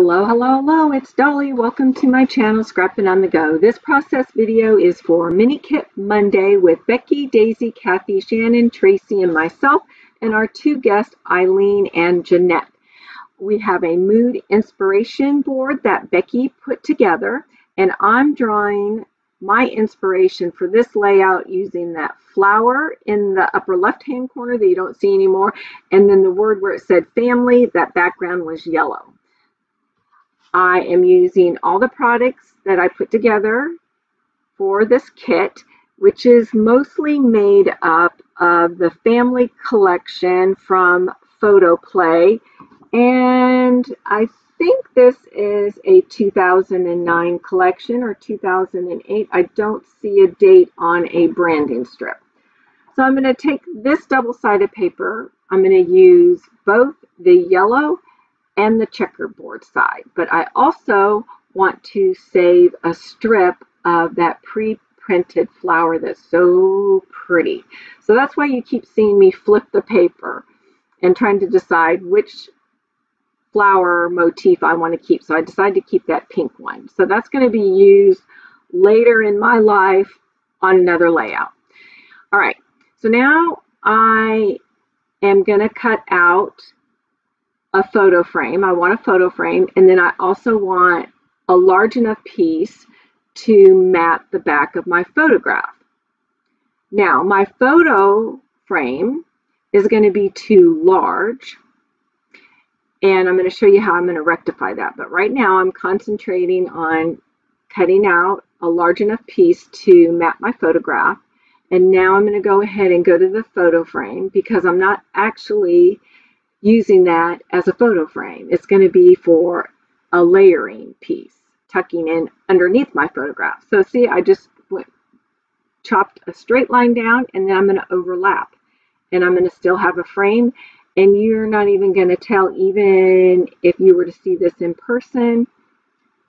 Hello, hello, hello, it's Dolly. Welcome to my channel, Scrapping on the Go. This process video is for Mini Kit Monday with Becky, Daisy, Kathy, Shannon, Tracy, and myself, and our two guests, Eileen and Jeanette. We have a mood inspiration board that Becky put together, and I'm drawing my inspiration for this layout using that flower in the upper left-hand corner that you don't see anymore, and then the word where it said family, that background was yellow. I am using all the products that I put together for this kit, which is mostly made up of the family collection from Photo Play, and I think this is a 2009 collection or 2008. I don't see a date on a branding strip. So I'm going to take this double-sided paper. I'm going to use both the yellow and the checkerboard side, but I also want to save a strip of that pre-printed flower that's so pretty. So that's why you keep seeing me flip the paper and trying to decide which flower motif I want to keep. So I decided to keep that pink one. So that's going to be used later in my life on another layout. All right, so now I am going to cut out a photo frame. I want a photo frame, and then I also want a large enough piece to mat the back of my photograph. Now, my photo frame is going to be too large, and I'm going to show you how I'm going to rectify that. But right now, I'm concentrating on cutting out a large enough piece to mat my photograph. And now I'm going to go ahead and go to the photo frame because I'm not actually using that as a photo frame. It's going to be for a layering piece, tucking in underneath my photograph. So see, I just chopped a straight line down, and then I'm going to overlap, and I'm going to still have a frame, and you're not even going to tell, even if you were to see this in person,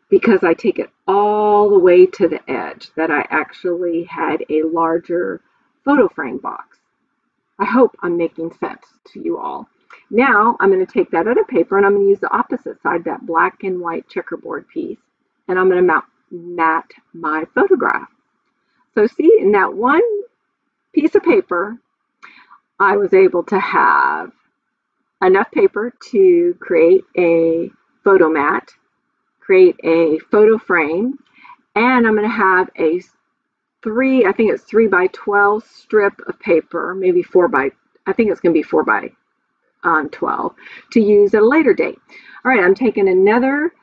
because I take it all the way to the edge, that I actually had a larger photo frame box. I hope I'm making sense to you all. Now I'm going to take that other paper and I'm going to use the opposite side, that black and white checkerboard piece, and I'm going to mat my photograph. So see, in that one piece of paper, I was able to have enough paper to create a photo mat, create a photo frame, and I'm going to have a I think it's 3 by 12 strip of paper, maybe I think it's going to be 4 by 12 to use at a later date. All right, I'm taking another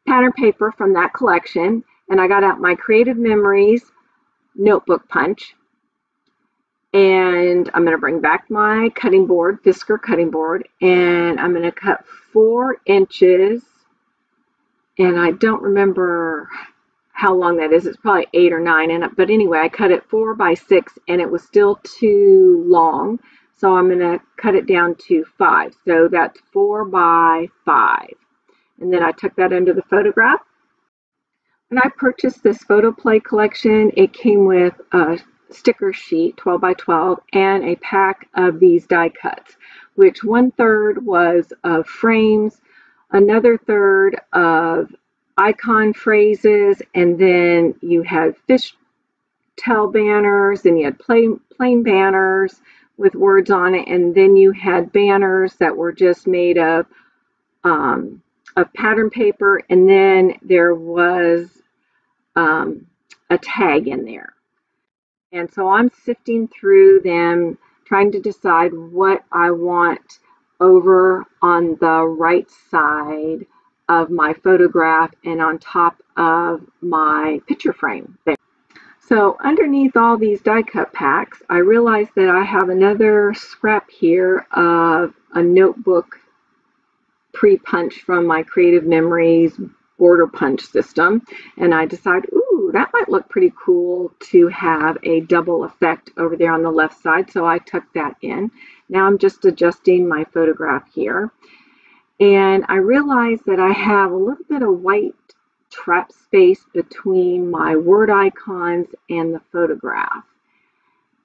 pattern paper from that collection, and I got out my Creative Memories notebook punch, and I'm going to bring back my cutting board, Fisker cutting board, and I'm going to cut 4 inches, and I don't remember how long that is. It's probably 8 or 9, but anyway, I cut it 4 by 6, and it was still too long. So I'm going to cut it down to 5. So that's 4 by 5. And then I took that under the photograph. When I purchased this Photo Play collection, it came with a sticker sheet, 12 by 12, and a pack of these die cuts, which 1/3 was of frames, another third of icon phrases, and then you had fishtail banners, and you had plain banners with words on it, and then you had banners that were just made of pattern paper, and then there was a tag in there. And so I'm sifting through them, trying to decide what I want over on the right side of my photograph and on top of my picture frame there. So underneath all these die cut packs, I realized that I have another scrap here of a notebook pre-punch from my Creative Memories border punch system. And I decided, ooh, that might look pretty cool to have a double effect over there on the left side. So I tucked that in. Now I'm just adjusting my photograph here. And I realized that I have a little bit of white trap space between my word icons and the photograph.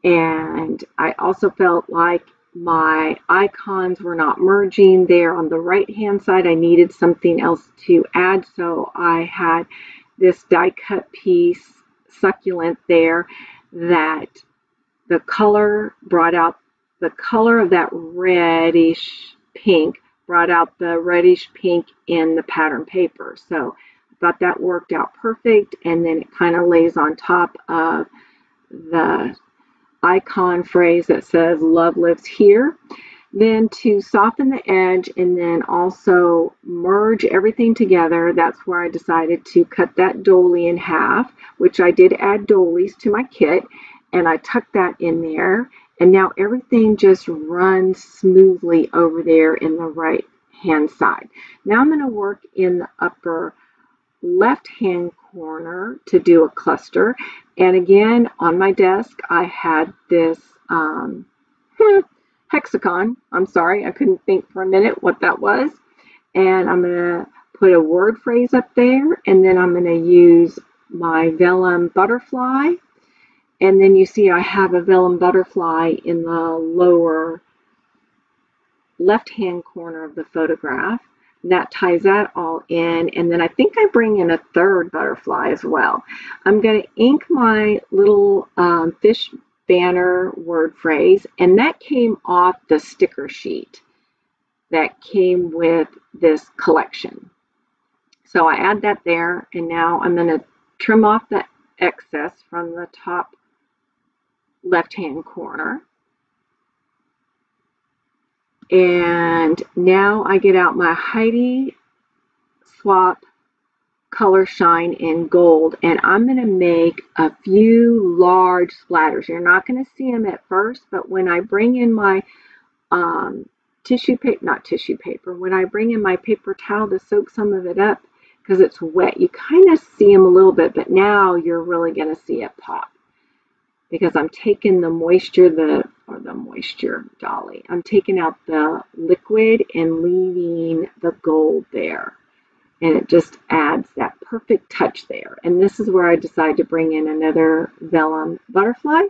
And I also felt like my icons were not merging there on the right hand side. I needed something else to add, so I had this die cut piece succulent there that the color brought out the color of that reddish pink, brought out the reddish pink in the pattern paper. So I thought that worked out perfect, and then it kind of lays on top of the icon phrase that says love lives here. Then to soften the edge and then also merge everything together, that's where I decided to cut that dolly in half, which I did add dollies to my kit, and I tucked that in there, and now everything just runs smoothly over there in the right hand side. Now I'm going to work in the upper left hand corner to do a cluster, and again on my desk I had this hexagon. I'm sorry, I couldn't think for a minute what that was, and I'm going to put a word phrase up there, and then I'm going to use my vellum butterfly, and then you see I have a vellum butterfly in the lower left hand corner of the photograph. That ties that all in, and then I think I bring in a third butterfly as well. I'm going to ink my little fish banner word phrase, and that came off the sticker sheet that came with this collection. So I add that there, and now I'm going to trim off the excess from the top left hand corner. And now I get out my Heidi Swap Color Shine in Gold, and I'm going to make a few large splatters. You're not going to see them at first, but when I bring in my when I bring in my paper towel to soak some of it up, because it's wet, you kind of see them a little bit, but now you're really going to see it pop. Because I'm taking the moisture, dolly. I'm taking out the liquid and leaving the gold there. And it just adds that perfect touch there. And this is where I decide to bring in another vellum butterfly.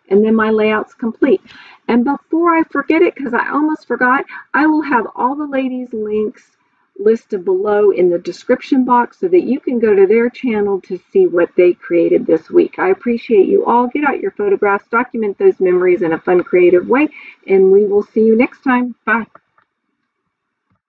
And then my layout's complete. And before I forget it, because I almost forgot, I will have all the ladies' links listed below in the description box so that you can go to their channel to see what they created this week. I appreciate you all. Get out your photographs, document those memories in a fun, creative way, and we will see you next time. Bye.